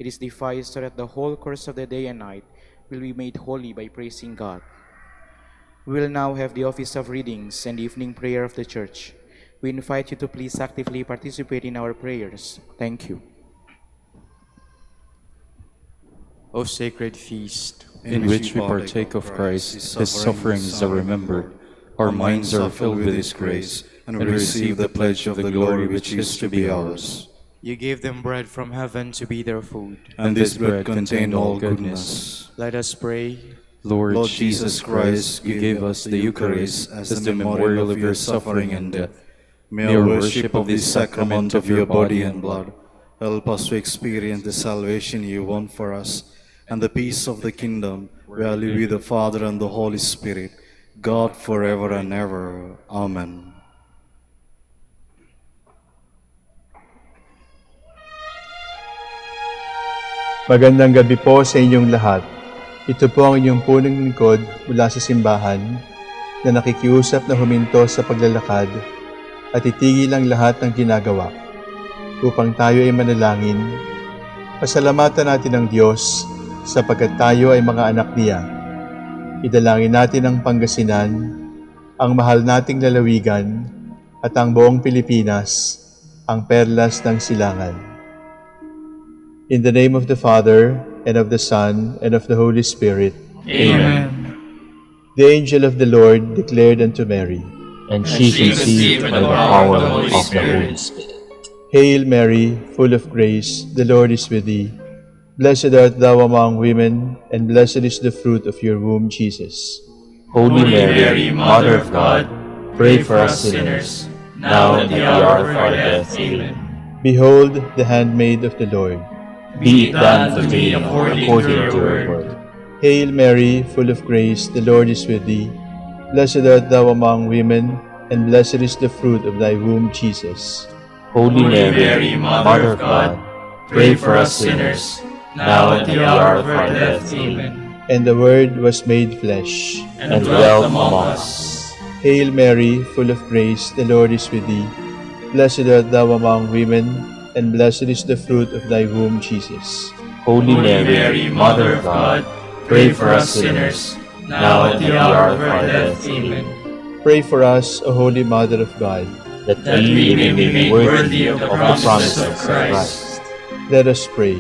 It is devised so that the whole course of the day and night will be made holy by praising God. We will now have the office of readings and the evening prayer of the Church. We invite you to please actively participate in our prayers. Thank you. O sacred feast, in which we partake of Christ, his sufferings are remembered, our minds are filled with his grace, and we receive the pledge of the glory which is to be ours. You gave them bread from heaven to be their food, And this bread contained all goodness. Let us pray. Lord Jesus Christ, you gave us the Eucharist as the memorial of your suffering and death. May our worship of this sacrament of your body and blood help us to experience the salvation you won for us and the peace of the kingdom, where live with the Father and the Holy Spirit, God forever and ever. Amen. Magandang gabi po sa inyong lahat. Ito po ang inyong punong lingkod mula sa simbahan na nakikiusap na huminto sa paglalakad at itigil ang lahat ng ginagawa upang tayo ay manalangin. Pasalamatan natin ang Diyos sapagkat tayo ay mga anak niya. Idalangin natin ang Pangasinan, ang mahal nating lalawigan at ang buong Pilipinas, ang perlas ng silangan. In the name of the Father, and of the Son, and of the Holy Spirit. Amen. The angel of the Lord declared unto Mary, And she conceived by the power of the Holy Spirit. Hail Mary, full of grace, the Lord is with thee. Blessed art thou among women, and blessed is the fruit of your womb, Jesus. Holy Mary, Mother of God, pray for us sinners, now and at the hour of our death. Amen. Behold the handmaid of the Lord. Be it done to me according to your word. Hail Mary, full of grace, the Lord is with thee. Blessed art thou among women, and blessed is the fruit of thy womb, Jesus. Holy Mary, Mother of God, pray for us sinners, now and at the hour of our death. Amen. And the Word was made flesh, And dwelt among us. Hail Mary, full of grace, the Lord is with thee. Blessed art thou among women, and blessed is the fruit of thy womb, Jesus. Holy Mary, Mother of God, pray for us sinners, now and at the hour of our death. Amen. Pray for us, O Holy Mother of God, That we may be made worthy of the promises of Christ. let us pray.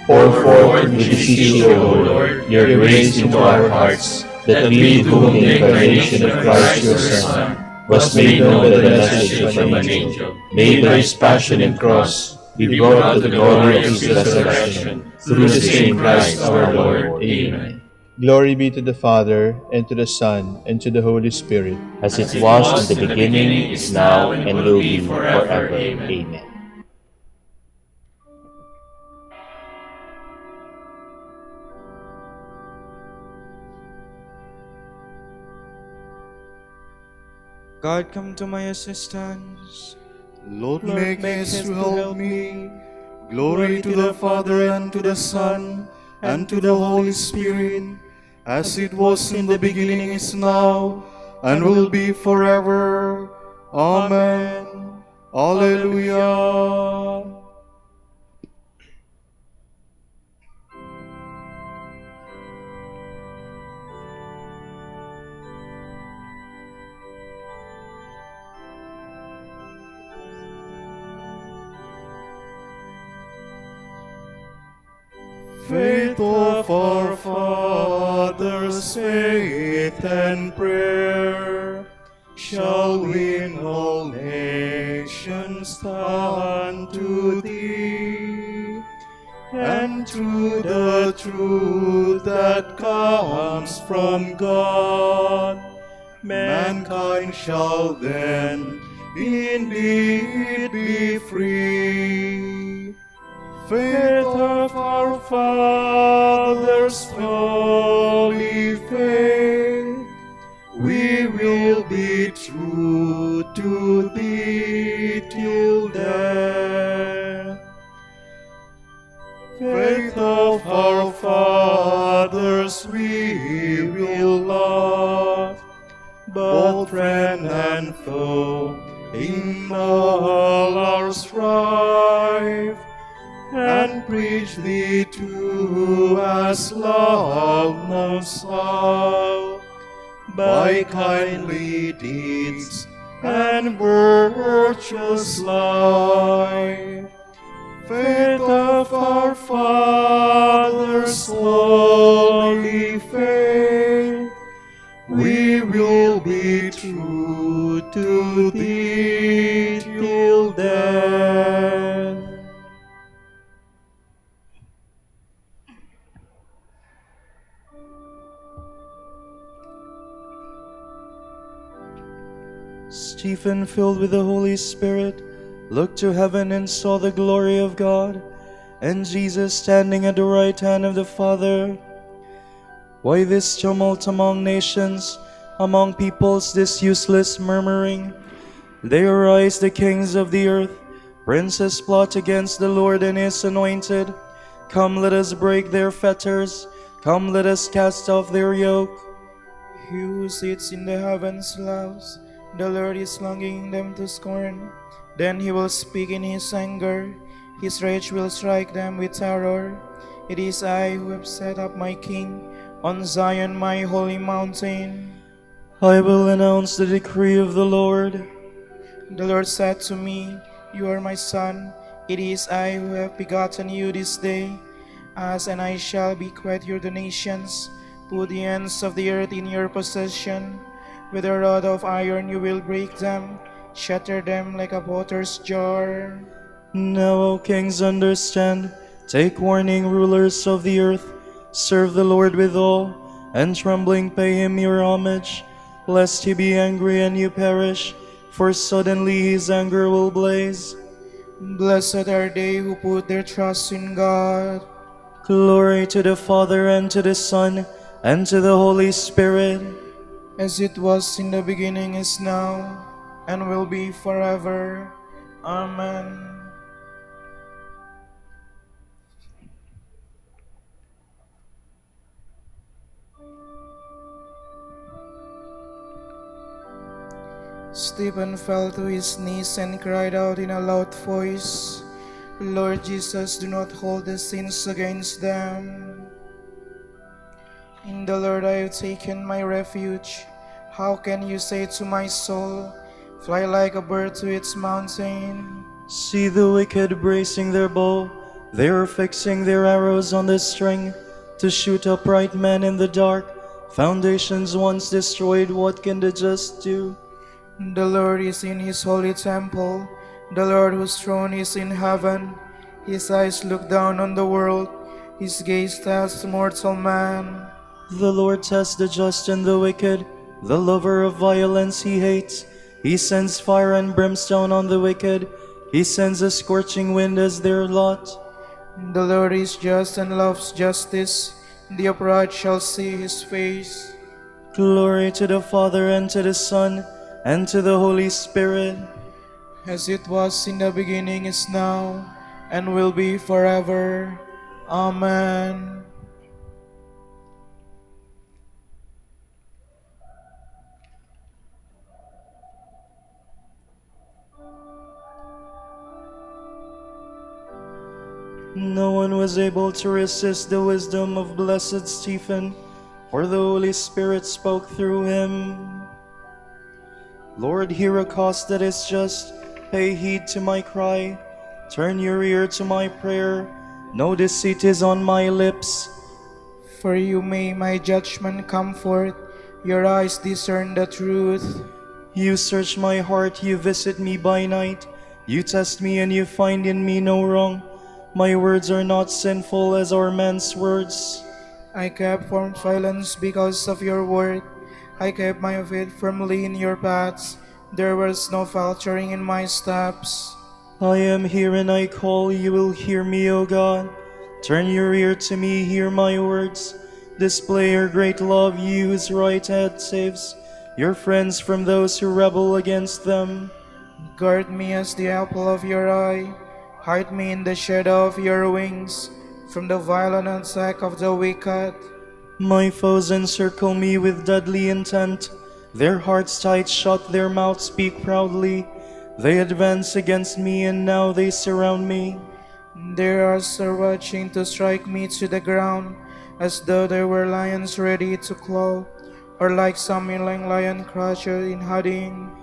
Pour forth with beseech, O Lord, your grace into our hearts, that we, to whom the incarnation of Christ your Son was made known by the message from an angel, may by his passion and cross be brought to the glory of his resurrection, through the same Christ our Lord. Amen. Glory be to the Father, and to the Son, and to the Holy Spirit. As it was in the beginning, is now, and will be forever. Amen. God, come to my assistance. Lord, make haste to help me. Glory to the Father, and to the Son, and to the Holy Spirit, as it was in the beginning, is now, and will be forever. Amen. Alleluia. Faith of our fathers, faith and prayer, shall win all nations unto thee. And through the truth that comes from God, mankind shall then indeed be free. Faith of our fathers, holy faith, we will be true to thee till death. Faith of our fathers, we will love, both friend and foe, in all our strife, and and preach thee to as love knows how, by kindly deeds and virtuous life. Faith of our fathers, holy faith, we will be true to thee till death. Stephen, filled with the Holy Spirit, looked to heaven and saw the glory of God, and Jesus standing at the right hand of the Father. Why this tumult among nations, among peoples this useless murmuring? They arise, the kings of the earth, princes plot against the Lord and his anointed. Come, let us break their fetters, come, let us cast off their yoke. He who sits in the heavens laughs, the Lord is longing them to scorn. Then he will speak in his anger, his rage will strike them with terror. It is I who have set up my king on Zion, my holy mountain. I will announce the decree of the Lord. The Lord said to me, You are my son, it is I who have begotten you this day. Ask, and I shall bequeath you the nations, put the ends of the earth in your possession. With a rod of iron you will break them, shatter them like a potter's jar. Now, O kings, understand. Take warning, rulers of the earth. Serve the Lord with awe, and trembling pay him your homage, lest he be angry and you perish, for suddenly his anger will blaze. Blessed are they who put their trust in God. Glory to the Father, and to the Son, and to the Holy Spirit. As it was in the beginning, is now, and will be forever. Amen. Stephen fell to his knees and cried out in a loud voice, Lord Jesus, do not hold the sins against them. In the Lord I have taken my refuge. How can you say to my soul, Fly like a bird to its mountain? See the wicked bracing their bow. They are fixing their arrows on the string to shoot upright men in the dark. Foundations once destroyed, what can the just do? The Lord is in his holy temple. The Lord whose throne is in heaven. His eyes look down on the world. His gaze tests mortal man. The Lord tests the just and the wicked. The lover of violence he hates. He sends fire and brimstone on the wicked. He sends a scorching wind as their lot. The Lord is just and loves justice. The upright shall see his face. Glory to the Father, and to the Son, and to the Holy Spirit. As it was in the beginning, is now, and will be forever. Amen. No one was able to resist the wisdom of blessed Stephen, for the Holy Spirit spoke through him. Lord, hear a cause that is just. Pay heed to my cry. Turn your ear to my prayer. No deceit is on my lips. For you may my judgment come forth. Your eyes discern the truth. You search my heart, you visit me by night. You test me and you find in me no wrong. My words are not sinful as are man's words. I kept firm silence because of your word. I kept my feet firmly in your paths. There was no faltering in my steps. I am here and I call, you will hear me, O God. Turn your ear to me, hear my words. Display your great love, you whose right hand saves your friends from those who rebel against them. Guard me as the apple of your eye. Hide me in the shadow of your wings, from the violent attack of the wicked. My foes encircle me with deadly intent. Their hearts tight shut, their mouths speak proudly. They advance against me, and now they surround me. Their eyes are watching to strike me to the ground, as though there were lions ready to claw, or like some young lion crusher in hiding.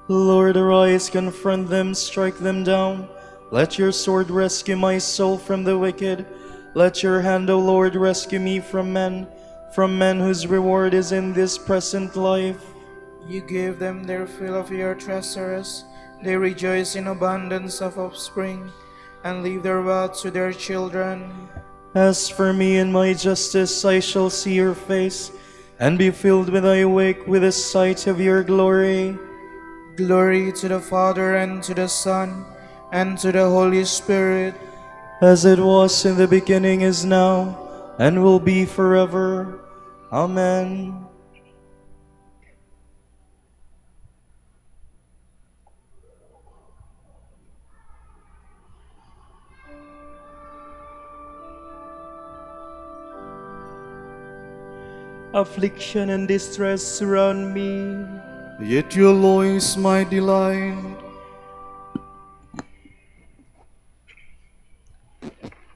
Lord, arise, confront them, strike them down. Let your sword rescue my soul from the wicked. Let your hand, O Lord, rescue me from men whose reward is in this present life. You give them their fill of your treasures. They rejoice in abundance of offspring, and leave their wealth to their children. As for me, in my justice I shall see your face, and be filled when I awake with the sight of your glory. Glory to the Father, and to the Son, and to the Holy Spirit. As it was in the beginning, is now, and will be forever. Amen. Affliction and distress surround me. Yet your law is my delight.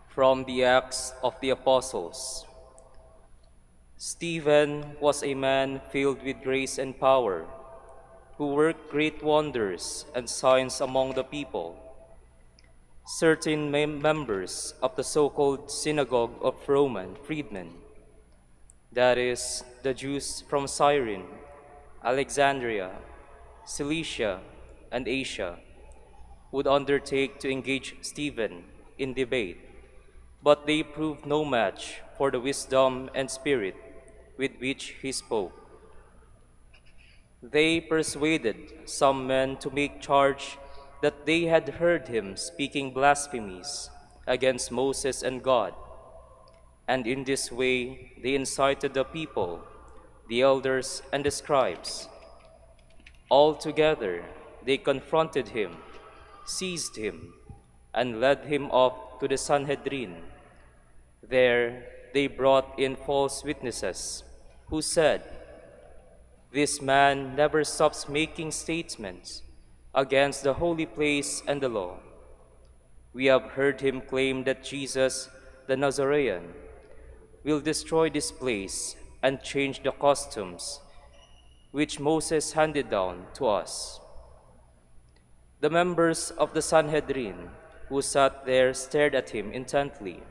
From the Acts of the Apostles. Stephen was a man filled with grace and power, who worked great wonders and signs among the people. Certain members of the so-called synagogue of Roman freedmen, that is, the Jews from Cyrene, Alexandria, Cilicia, and Asia, would undertake to engage Stephen in debate, but they proved no match for the wisdom and spirit with which he spoke. They persuaded some men to make charge that they had heard him speaking blasphemies against Moses and God, and in this way they incited the people, the elders, and the scribes. Altogether they confronted him, seized him, and led him off to the Sanhedrin. There they brought in false witnesses, who said, "This man never stops making statements against the holy place and the law. We have heard him claim that Jesus, the Nazarene, will destroy this place and change the customs which Moses handed down to us." The members of the Sanhedrin who sat there stared at him intently.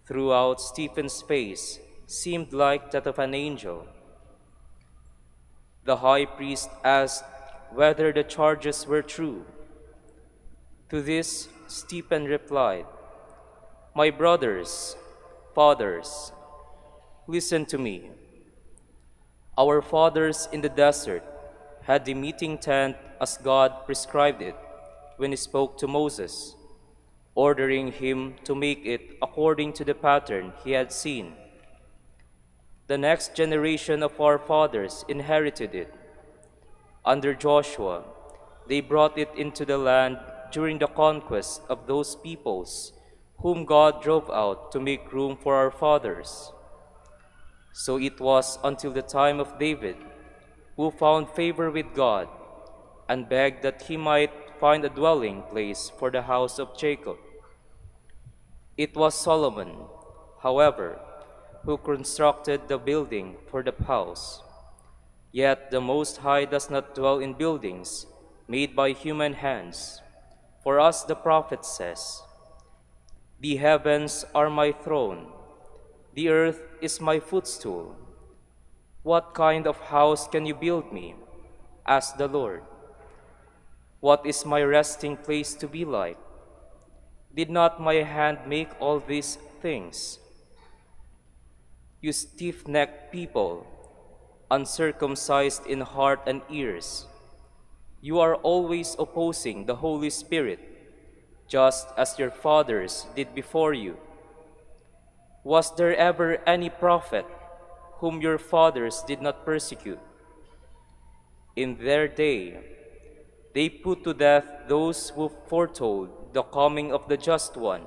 Throughout, Stephen's face seemed like that of an angel. The high priest asked whether the charges were true. To this, Stephen replied, "My brothers, fathers, listen to me. Our fathers in the desert had the meeting tent as God prescribed it when he spoke to Moses, ordering him to make it according to the pattern he had seen. The next generation of our fathers inherited it. Under Joshua, they brought it into the land during the conquest of those peoples whom God drove out to make room for our fathers. So it was until the time of David, who found favor with God and begged that he might find a dwelling place for the house of Jacob. It was Solomon, however, who constructed the building for the house. Yet the Most High does not dwell in buildings made by human hands. For us the prophet says, "The heavens are my throne, the earth is my footstool. What kind of house can you build me?" asked the Lord. "What is my resting place to be like? Did not my hand make all these things? You stiff-necked people, uncircumcised in heart and ears, you are always opposing the Holy Spirit, just as your fathers did before you. Was there ever any prophet whom your fathers did not persecute? In their day, they put to death those who foretold the coming of the Just One.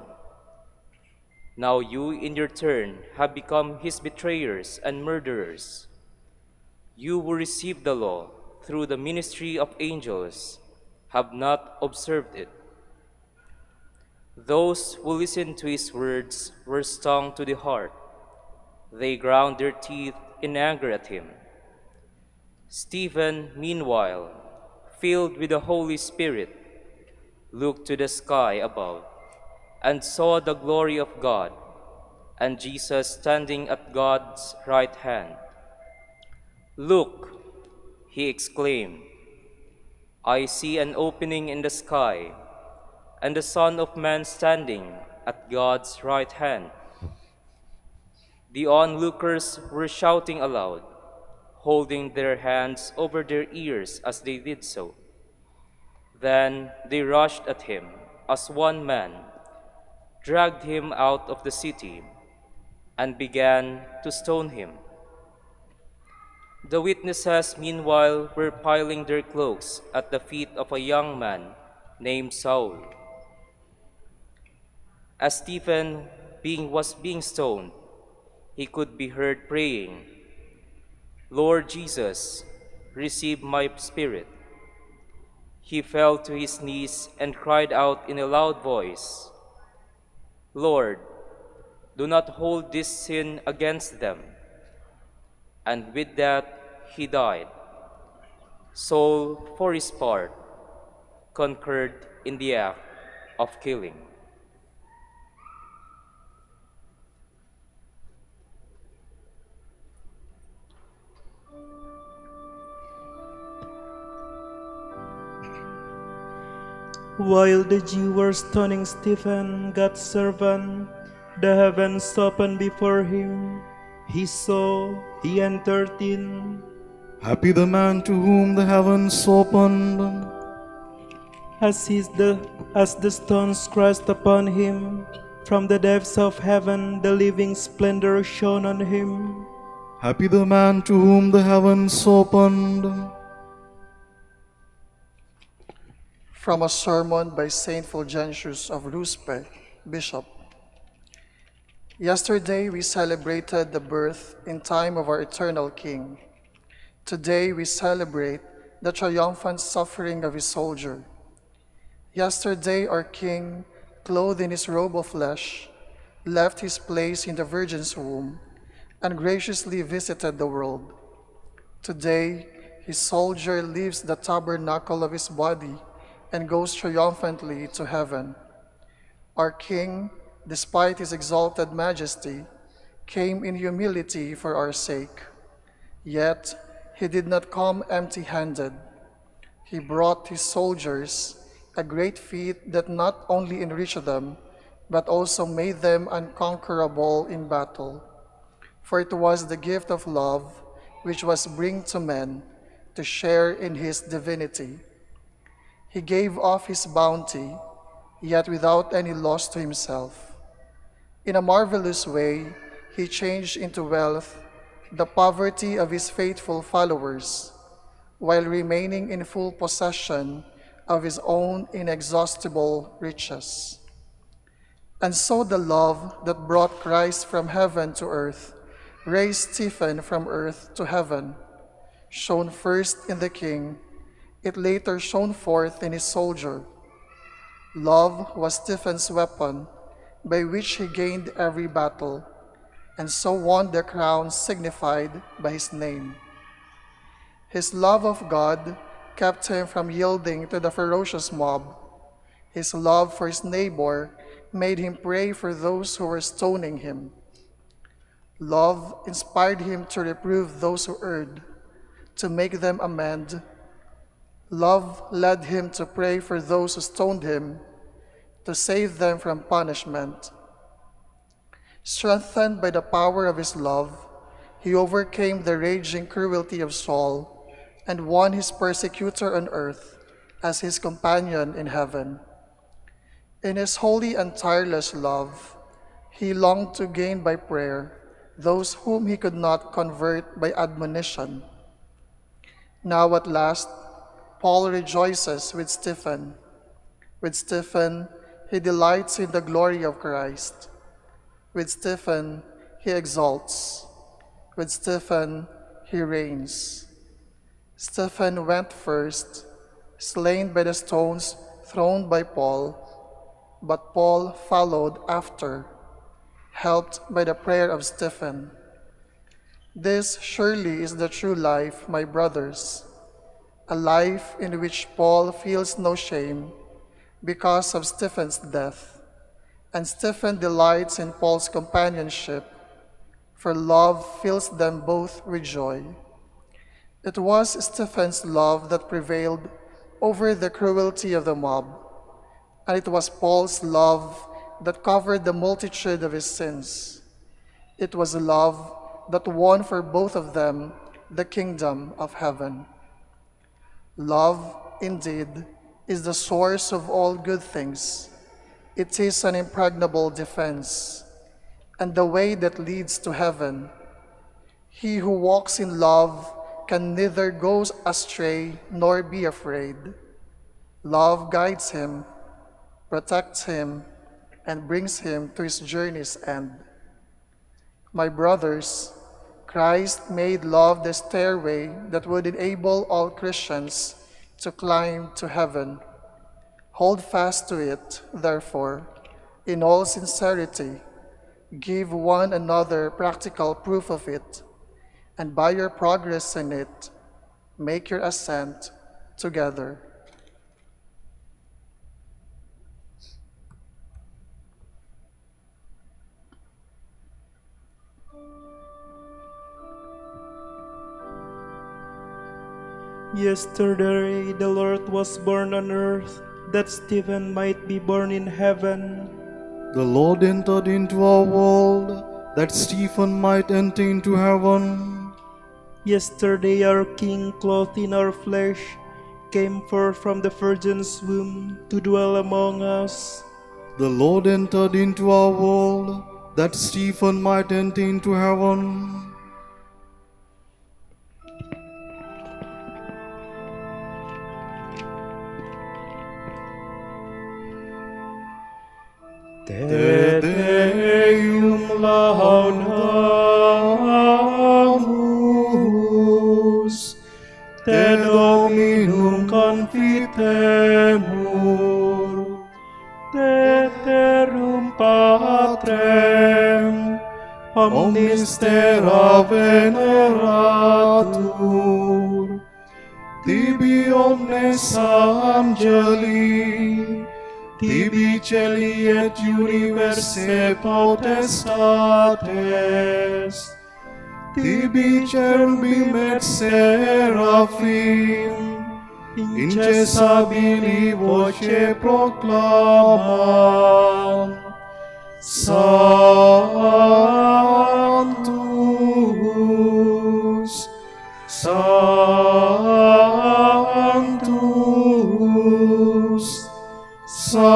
Now you, in your turn, have become his betrayers and murderers. You who received the law through the ministry of angels have not observed it. Those who listened to his words were stung to the heart. They ground their teeth in anger at him. Stephen, meanwhile, filled with the Holy Spirit, looked to the sky above and saw the glory of God and Jesus standing at God's right hand. "Look," he exclaimed, "I see an opening in the sky and the Son of Man standing at God's right hand." The onlookers were shouting aloud, holding their hands over their ears as they did so. Then they rushed at him as one man, dragged him out of the city, and began to stone him. The witnesses, meanwhile, were piling their cloaks at the feet of a young man named Saul. As Stephen was being stoned, he could be heard praying, "Lord Jesus, receive my spirit." He fell to his knees and cried out in a loud voice, "Lord, do not hold this sin against them." And with that he died. Saul, for his part, concurred in the act of killing. While the Jews were stoning Stephen, God's servant, the heavens opened before him. He saw, he entered in. Happy the man to whom the heavens opened. As the stones crashed upon him, from the depths of heaven the living splendor shone on him. Happy the man to whom the heavens opened. From a sermon by Saint Fulgentius of Ruspe, Bishop. Yesterday we celebrated the birth in time of our eternal King. Today we celebrate the triumphant suffering of his soldier. Yesterday our King, clothed in his robe of flesh, left his place in the Virgin's womb and graciously visited the world. Today his soldier leaves the tabernacle of his body and goes triumphantly to heaven. Our King, despite his exalted majesty, came in humility for our sake. Yet he did not come empty-handed. He brought his soldiers a great feat that not only enriched them, but also made them unconquerable in battle. For it was the gift of love which was bring to men to share in his divinity. He gave off his bounty, yet without any loss to himself. In a marvelous way, he changed into wealth the poverty of his faithful followers, while remaining in full possession of his own inexhaustible riches. And so the love that brought Christ from heaven to earth raised Stephen from earth to heaven, shone first in the King. It later shone forth in his soldier. Love was Stephen's weapon, by which he gained every battle, and so won the crown signified by his name. His love of God kept him from yielding to the ferocious mob. His love for his neighbor made him pray for those who were stoning him. Love inspired him to reprove those who erred, to make them amend. Love led him to pray for those who stoned him, to save them from punishment. Strengthened by the power of his love, he overcame the raging cruelty of Saul and won his persecutor on earth as his companion in heaven. In his holy and tireless love, he longed to gain by prayer those whom he could not convert by admonition. Now at last, Paul rejoices with Stephen. With Stephen, he delights in the glory of Christ. With Stephen, he exalts. With Stephen, he reigns. Stephen went first, slain by the stones thrown by Paul, but Paul followed after, helped by the prayer of Stephen. This surely is the true life, my brothers, a life in which Paul feels no shame because of Stephen's death, and Stephen delights in Paul's companionship, for love fills them both with joy. It was Stephen's love that prevailed over the cruelty of the mob, and it was Paul's love that covered the multitude of his sins. It was love that won for both of them the kingdom of heaven. Love, indeed, is the source of all good things. It is an impregnable defense, and the way that leads to heaven. He who walks in love can neither go astray nor be afraid. Love guides him, protects him, and brings him to his journey's end. My brothers, Christ made love the stairway that would enable all Christians to climb to heaven. Hold fast to it, therefore, in all sincerity. Give one another practical proof of it, and by your progress in it, make your ascent together. Yesterday the Lord was born on earth, that Stephen might be born in heaven. The Lord entered into our world, that Stephen might enter into heaven. Yesterday our King, clothed in our flesh, came forth from the Virgin's womb to dwell among us. The Lord entered into our world, that Stephen might enter into heaven. Te Deum laudamus, Te Dominum confitemur, Te Terrum Patrem, omnis terra veneratur, Tibi omnes angeli, Tibi celi et universae potestates, Tibi cherubim et seraphim, incessabili voce proclamam, Sanctus, Sanctus, Sanctus,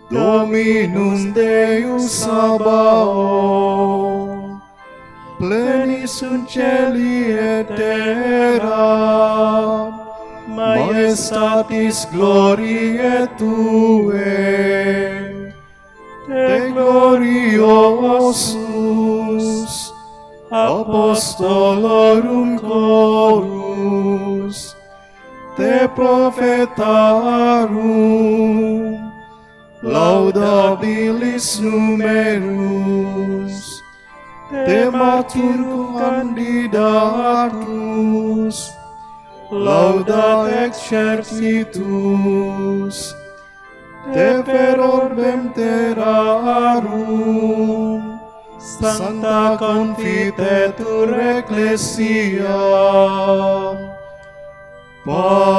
Dominus Deus Sabaoth, plenis sunt celi et terra, maestatis gloriae Tuae, Te gloriosus, apostolorum chorus, Te prophetarum, laudabilis numerus, Te maturum candidatus, laudat exercitus, Te per orbem terrarum, sancta confitetur ecclesia, Patrem,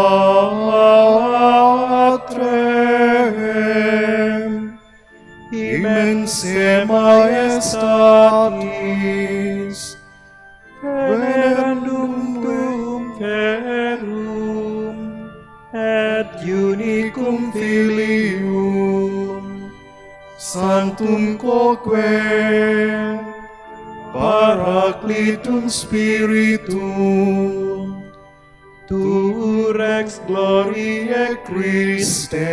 immensae maestatis, venerandum tuum verum, et unicum Filium, sanctum quoque, Paraclitum Spiritum, Tu Rex Gloriae Christe,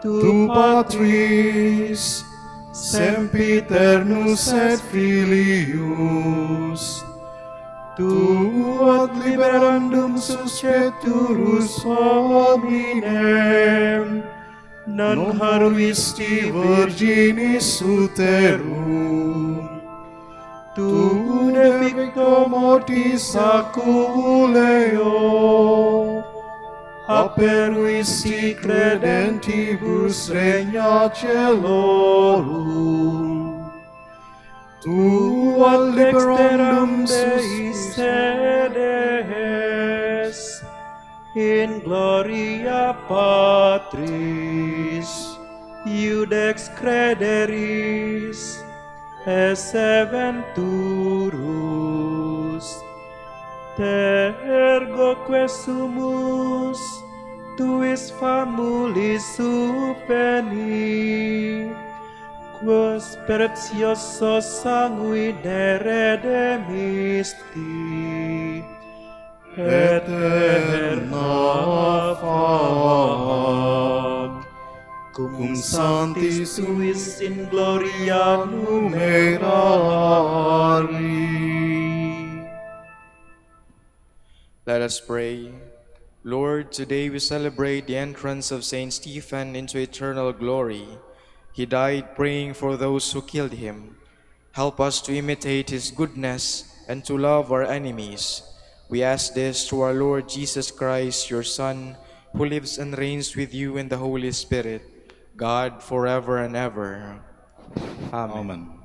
Tu Patris, sempiternus et Filius, Tuat liberandum susceturus hominem, non haruisti virginis uterum. Tu de victo mortis saculeo, aperuisti credentibus regna celorum. Tu ad liberandum Dei sedes, in gloria Patris, iudex crederis, esse venturus, tergoque sumus, tuis famulis suveni, quos precioso sanguine redemisti, eterna fac, cum sanctis suis in gloria numerari. Let us pray. Lord, today we celebrate the entrance of Saint Stephen into eternal glory. He died praying for those who killed him. Help us to imitate his goodness and to love our enemies. We ask this through our Lord Jesus Christ, your Son, who lives and reigns with you in the Holy Spirit, God forever and ever. Amen. Amen.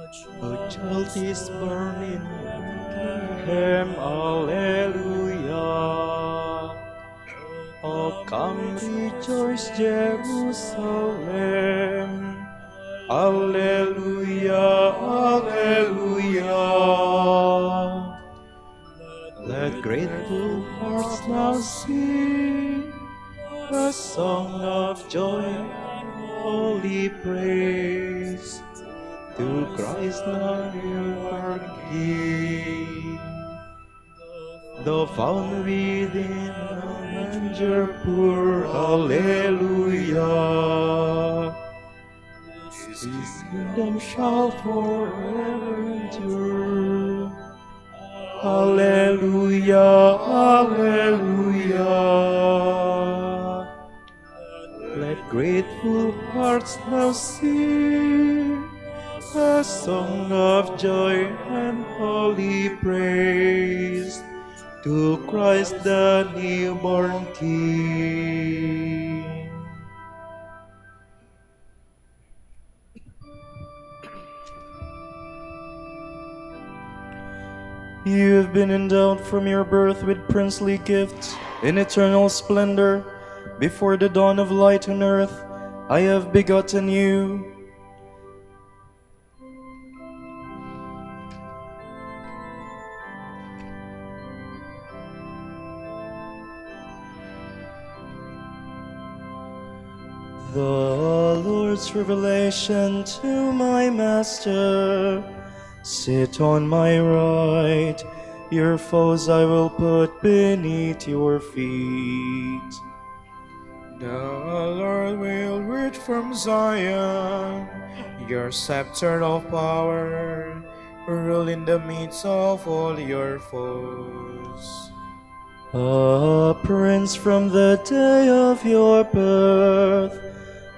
A child is born in Bethlehem, Alleluia. Oh, come rejoice, Jerusalem. Alleluia, Alleluia. Let grateful hearts now sing a song of joy and holy praise to Christ the newborn King. Though found within a manger poor, Alleluia. His kingdom shall forever endure. Alleluia, Alleluia. Let grateful hearts now sing a song of joy and holy praise to Christ the newborn King. You have been endowed from your birth with princely gifts in eternal splendor. Before the dawn of light on earth, I have begotten you. The Lord's revelation to my Master. Sit on my right, your foes I will put beneath your feet. The Lord will read from Zion, your scepter of power, rule in the midst of all your foes. A prince from the day of your birth,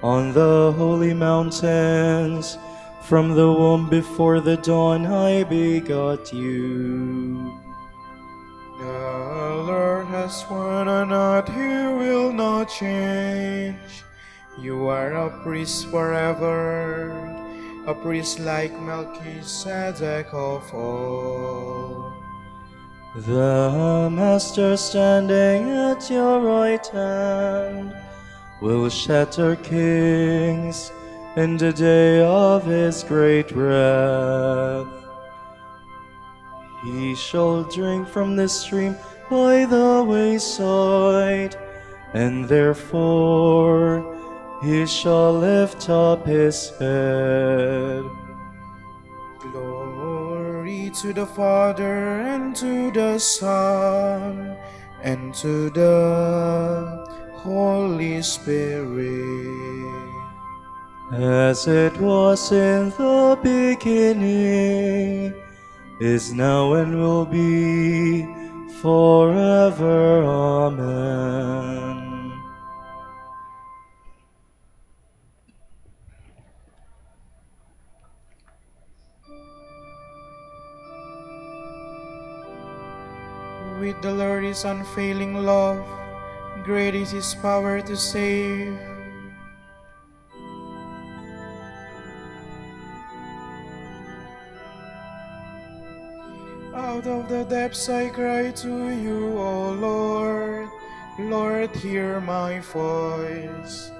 on the holy mountains, from the womb before the dawn I begot you. The Lord has sworn an oath He will not change. You are a priest forever, a priest like Melchizedek of old. The Master standing at your right hand will shatter kings in the day of his great wrath. He shall drink from the stream by the wayside, and therefore he shall lift up his head. Glory to the Father, and to the Son, and to the Holy Spirit. As it was in the beginning, is now and will be forever. Amen. With the Lord is unfailing love, great is His power to save. Out of the depths I cry to you, O Lord. Lord, hear my voice.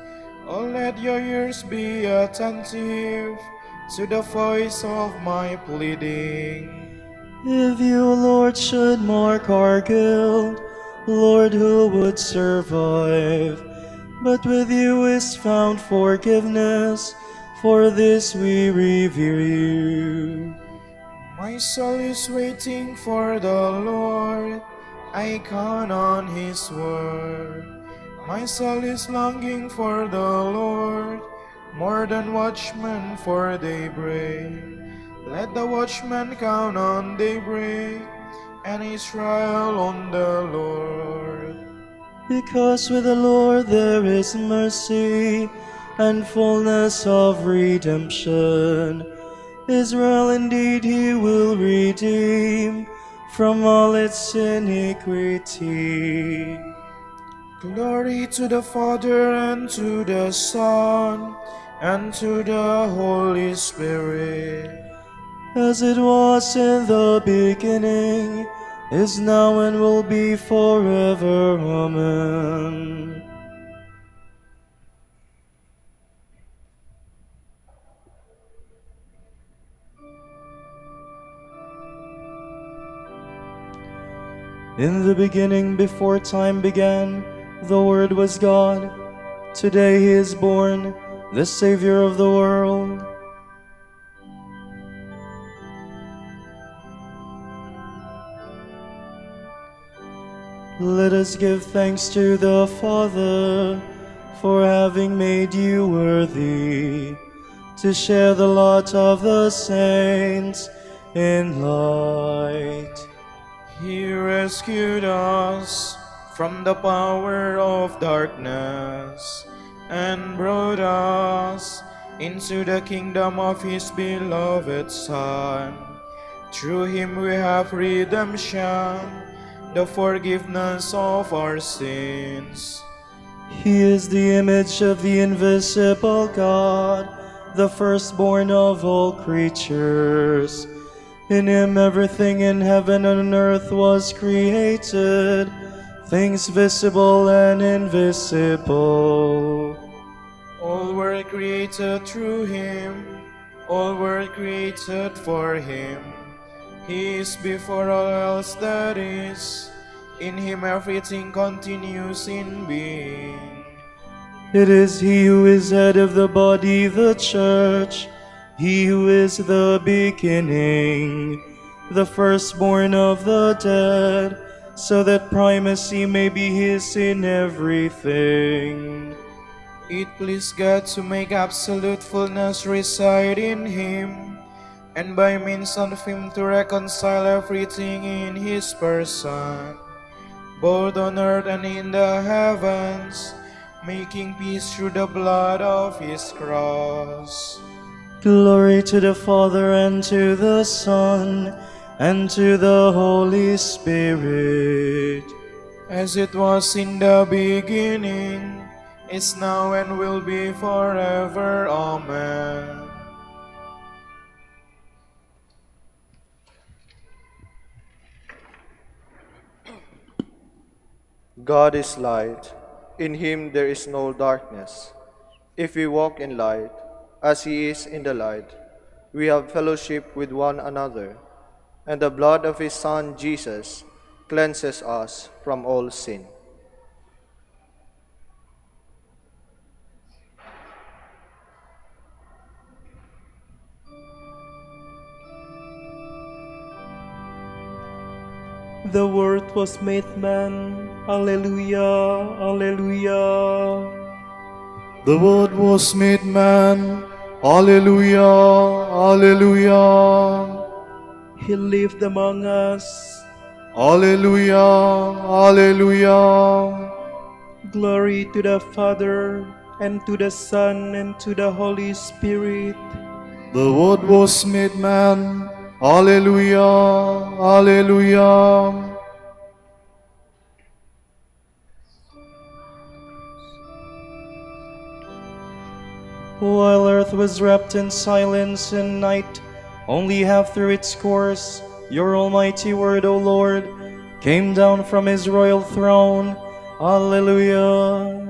Oh, let your ears be attentive to the voice of my pleading. If you, Lord, should mark our guilt, Lord, who would survive? But with you is found forgiveness, for this we revere you. My soul is waiting for the Lord. I count on His word. My soul is longing for the Lord, more than watchmen for daybreak. Let the watchman count on daybreak, and Israel on the Lord. Because with the Lord there is mercy and fullness of redemption. Israel indeed He will redeem from all its iniquity. Glory to the Father, and to the Son, and to the Holy Spirit. as it was in the beginning, is now, and will be forever. Amen. In the beginning, before time began, the Word was God. Today he is born, the Savior of the world. Let us give thanks to the Father for having made you worthy to share the lot of the saints in light. He rescued us from the power of darkness and brought us into the kingdom of His beloved Son. Through Him we have redemption, the forgiveness of our sins. He is the image of the invisible God, the firstborn of all creatures. In Him everything in heaven and on earth was created, things visible and invisible. All were created through Him, all were created for Him. He is before all else that is. In Him everything continues in being. It is He who is head of the body, the Church, He who is the beginning, the firstborn of the dead, so that primacy may be His in everything. It pleased God to make absolute fullness reside in Him, and by means of Him to reconcile everything in His person, both on earth and in the heavens, making peace through the blood of His cross. Glory to the Father, and to the Son, and to the Holy Spirit. As it was in the beginning, is now, and will be forever. Amen. God is light. In Him there is no darkness. If we walk in light, as He is in the light, we have fellowship with one another, and the blood of His Son Jesus cleanses us from all sin. The Word was made man. Alleluia, alleluia. The Word was made man. Alleluia, alleluia. He lived among us. Alleluia, alleluia. Glory to the Father, and to the Son, and to the Holy Spirit. The Word was made man. Alleluia, alleluia. While earth was wrapped in silence and night only half through its course, your almighty word, O Lord, came down from His royal throne. Alleluia.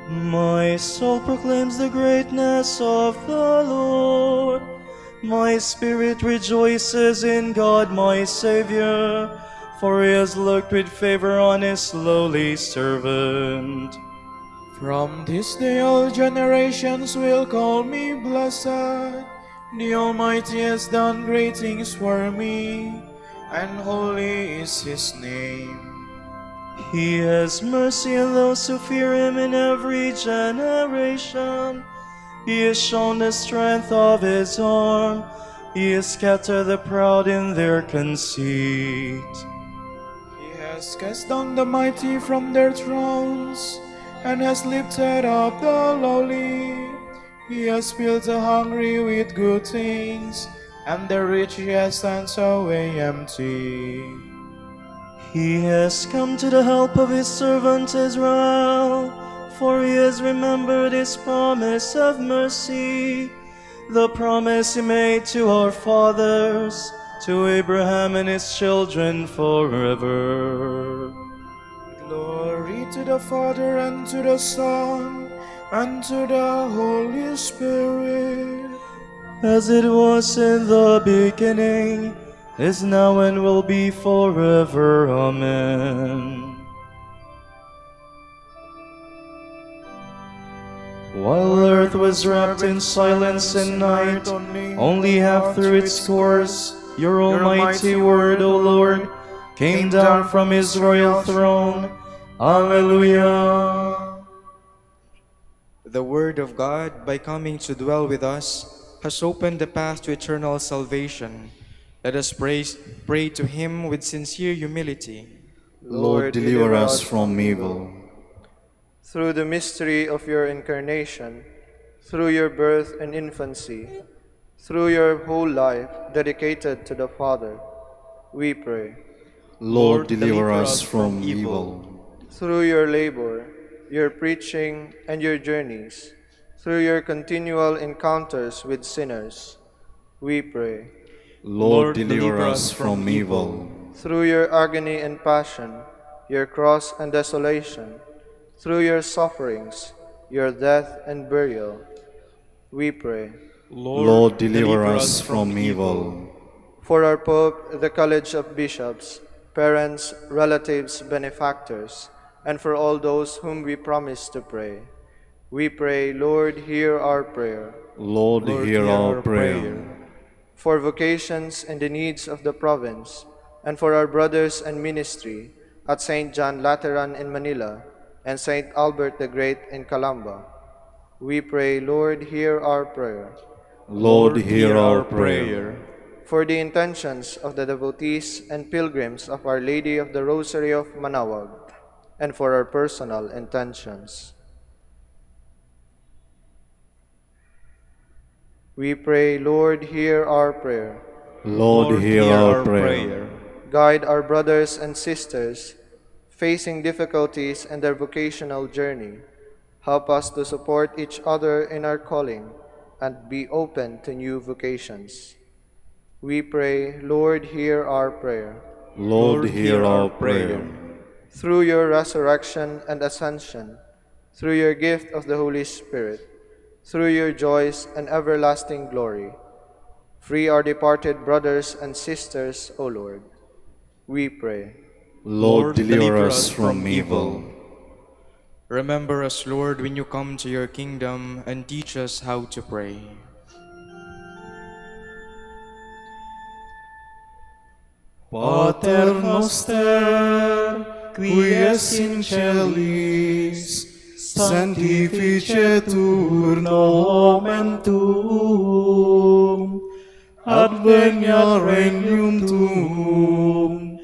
My soul proclaims the greatness of the Lord. My spirit rejoices in God my Savior, for He has looked with favor on His lowly servant. From this day all generations will call me blessed. The Almighty has done great things for me, and holy is His name. He has mercy on those who fear Him in every generation. He has shown the strength of His arm. He has scattered the proud in their conceit. He has cast down the mighty from their thrones, and has lifted up the lowly. He has filled the hungry with good things, and the rich He has sent away empty. He has come to the help of His servant Israel, For he has remembered his promise of mercy, the promise he made to our fathers, to Abraham and his children forever. Glory to the Father, and to the Son, and to the Holy Spirit. As it was in the beginning, is now, and will be forever. Amen. While earth was wrapped in silence and night, only half through its course, your almighty word, O Lord, came down from his royal throne. Alleluia. The Word of God, by coming to dwell with us, has opened the path to eternal salvation. Let us pray to him with sincere humility. Lord, deliver us from evil. Through the mystery of your incarnation, through your birth and infancy, through your whole life dedicated to the Father, we pray. Lord, deliver us from evil. Through your labor, your preaching, and your journeys, through your continual encounters with sinners, we pray. Lord, deliver us from evil. Through your agony and passion, your cross and desolation, through your sufferings, your death and burial, we pray. Lord, deliver us from evil. For our Pope, the College of Bishops, parents, relatives, benefactors, and for all those whom we promise to pray, we pray, Lord, hear our prayer. Lord, hear our prayer. For vocations and the needs of the province, and for our brothers and ministry at St. John Lateran in Manila and St. Albert the Great in Calamba, we pray, Lord, hear our prayer. Lord, hear our prayer. For the intentions of the devotees and pilgrims of Our Lady of the Rosary of Manaoag, and for our personal intentions, we pray, Lord, hear our prayer. Lord, hear our prayer. Guide our brothers and sisters facing difficulties in their vocational journey. Help us to support each other in our calling and be open to new vocations. We pray, Lord, hear our prayer. Lord, hear our prayer. Through your resurrection and ascension, through your gift of the Holy Spirit, through your joys and everlasting glory, free our departed brothers and sisters, O Lord, we pray. Lord, deliver us from evil. Remember us, Lord, when you come to your kingdom, and teach us how to pray. Pater noster, qui es in celis, sanctificetur nomen tuum, advenia regnum tuum,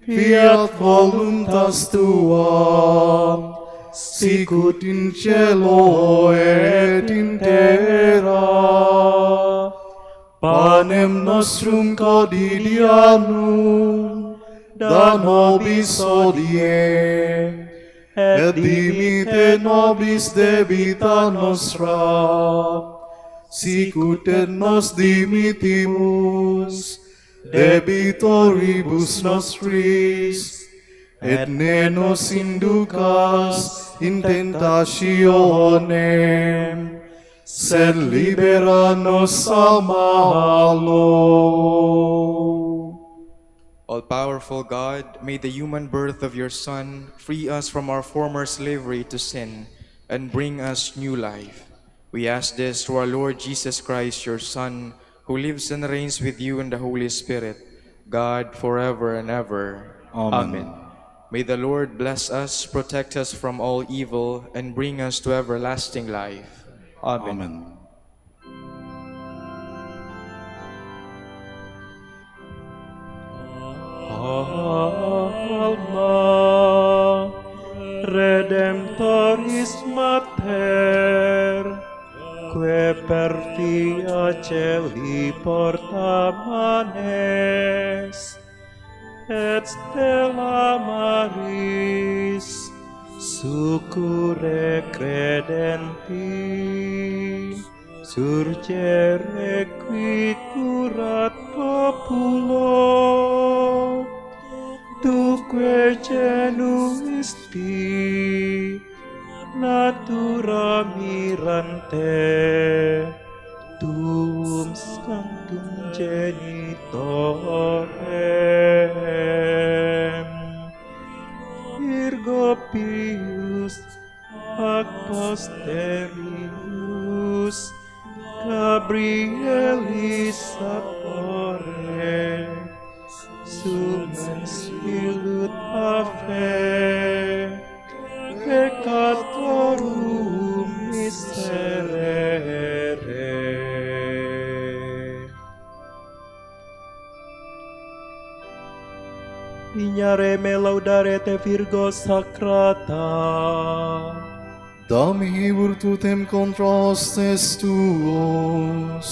fiat voluntas tua, sicut in cielo et in terra. Panem nostrum quotidianum da nobis hodie, et dimite nobis debita nostra, sicut et nos dimitimus debitoribus nostris, et ne nos inducas in tentationem, sed libera nos a malo. All-powerful God, may the human birth of your Son free us from our former slavery to sin and bring us new life. We ask this through our Lord Jesus Christ, your Son, who lives and reigns with you in the Holy Spirit, God, forever and ever. Amen. May the Lord bless us, protect us from all evil, and bring us to everlasting life. Amen. Alma Redemptoris Mater, que per via celi porta manes, et stella Maris succurre credenti, surgere qui curat populo, tuque genuisti, natura mirante, tuum sanctum genitorem, Virgo Pius ac posterius Gabrielis sapore sumens filut a fe peccatorum miserere. Dignare me laudare te Virgo sacrata. Dami virtutem contra hostes tuos.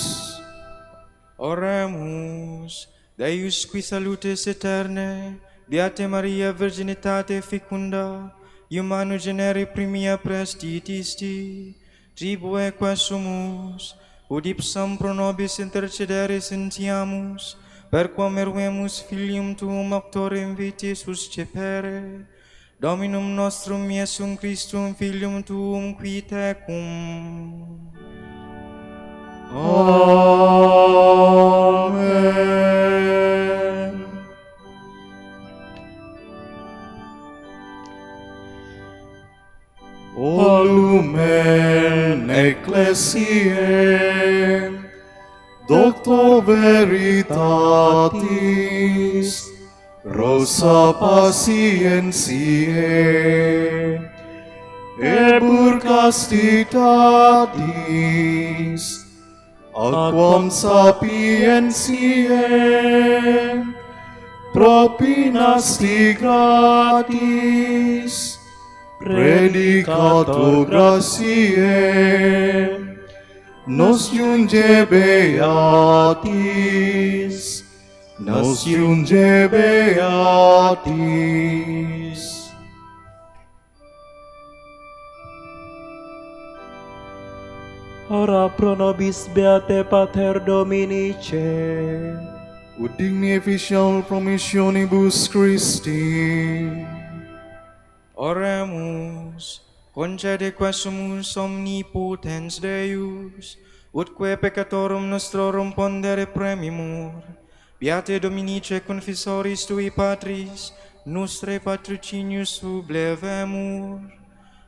Oremus, Deus qui salutis aeterne, Beate Maria virginitate fecunda, humano genere primia prestitisti, tribue quesumus, ut ipsam pro nobis intercedere sentiamus, per quam eruemus filium tuum auctorem vitis suscepere, Dominum nostrum Iesum Christum filium tuum qui tecum. Amen. O lumen ecclesiae, doctor veritatis, rosa patientiae, ebur castitatis, aquam sapientiae, propinasti gratis, predicato gratiae, nos iunge beatis, nos iunge beatis. Ora pro nobis beate Pater Dominice, Ut digni efficial promissionibus Christi. Oremus, concede quesumus omnipotens Deus, utque peccatorum nostrorum pondere premimur, Beate Dominice confessoris tui Patris, nostre patrocinius sublevemur,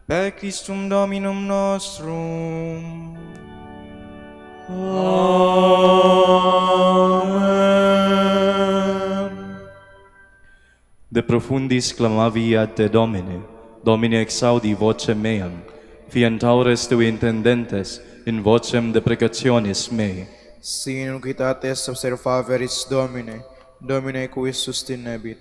per Christum Dominum nostrum. Amen. De profundis clamavi ad te Domine, Domine exaudi vocem meam, fiantaures tui intendentes in vocem deprecationis mei. Sin quitates observaveris Domine, Domine quis sustinebit,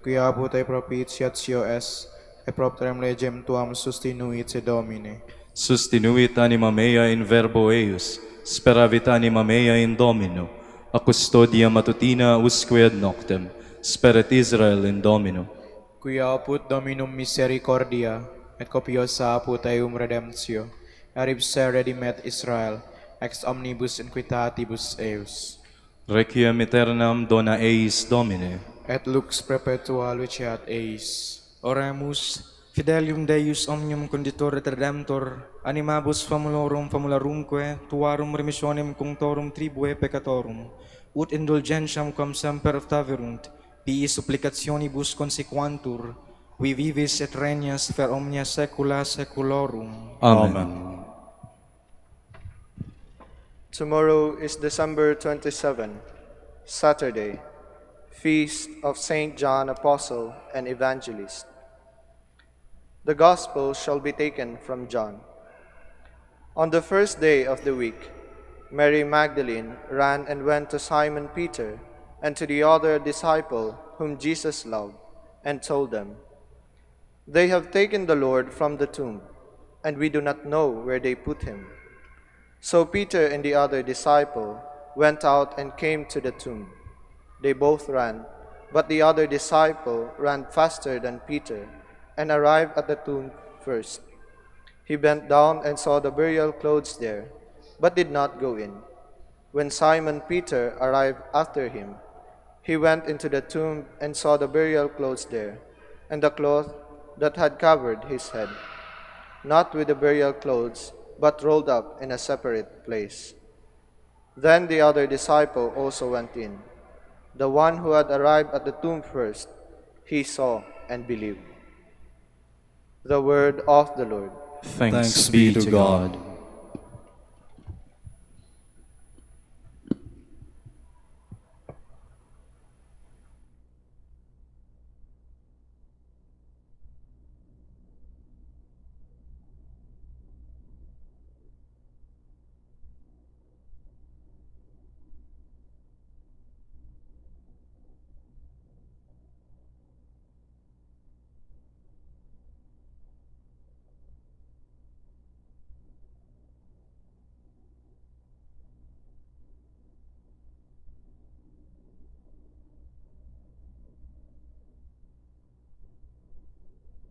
qui apud et propitiatio es, et propterem legem tuam sustinuit se Domine. Sustinuit anima mea in verbo eius, speravit anima mea in Domino, a custodia matutina usque ad noctem, speret Israel in Domino. Qui apud Dominum misericordia, et copiosa apud eum redemptio, eripse redimet Israel, ex omnibus iniquitatibus eius. Requiem aeternam dona eis Domine. Et lux perpetua luceat eis. Oremus, fidelium Deus omnium conditor et redemptor, animabus famularumque, tuarum remissionem cunctorum tribue peccatorum, ut indulgentiam quam semper taverunt, pii supplicationibus consequantur, qui vivis et regnas per omnia saecula saeculorum. Amen. Tomorrow is December 27, Saturday, feast of Saint John Apostle and Evangelist. The Gospel shall be taken from John. On the first day of the week, Mary Magdalene ran and went to Simon Peter and to the other disciple whom Jesus loved, and told them, "They have taken the Lord from the tomb, and we do not know where they put him." So Peter and the other disciple went out and came to the tomb. They both ran, but the other disciple ran faster than Peter, and arrived at the tomb first. He bent down and saw the burial clothes there, but did not go in. When Simon Peter arrived after him, he went into the tomb and saw the burial clothes there, and the cloth that had covered his head, not with the burial clothes, but rolled up in a separate place. Then the other disciple also went in, the one who had arrived at the tomb first. He saw and believed. The word of the Lord. Thanks be to God.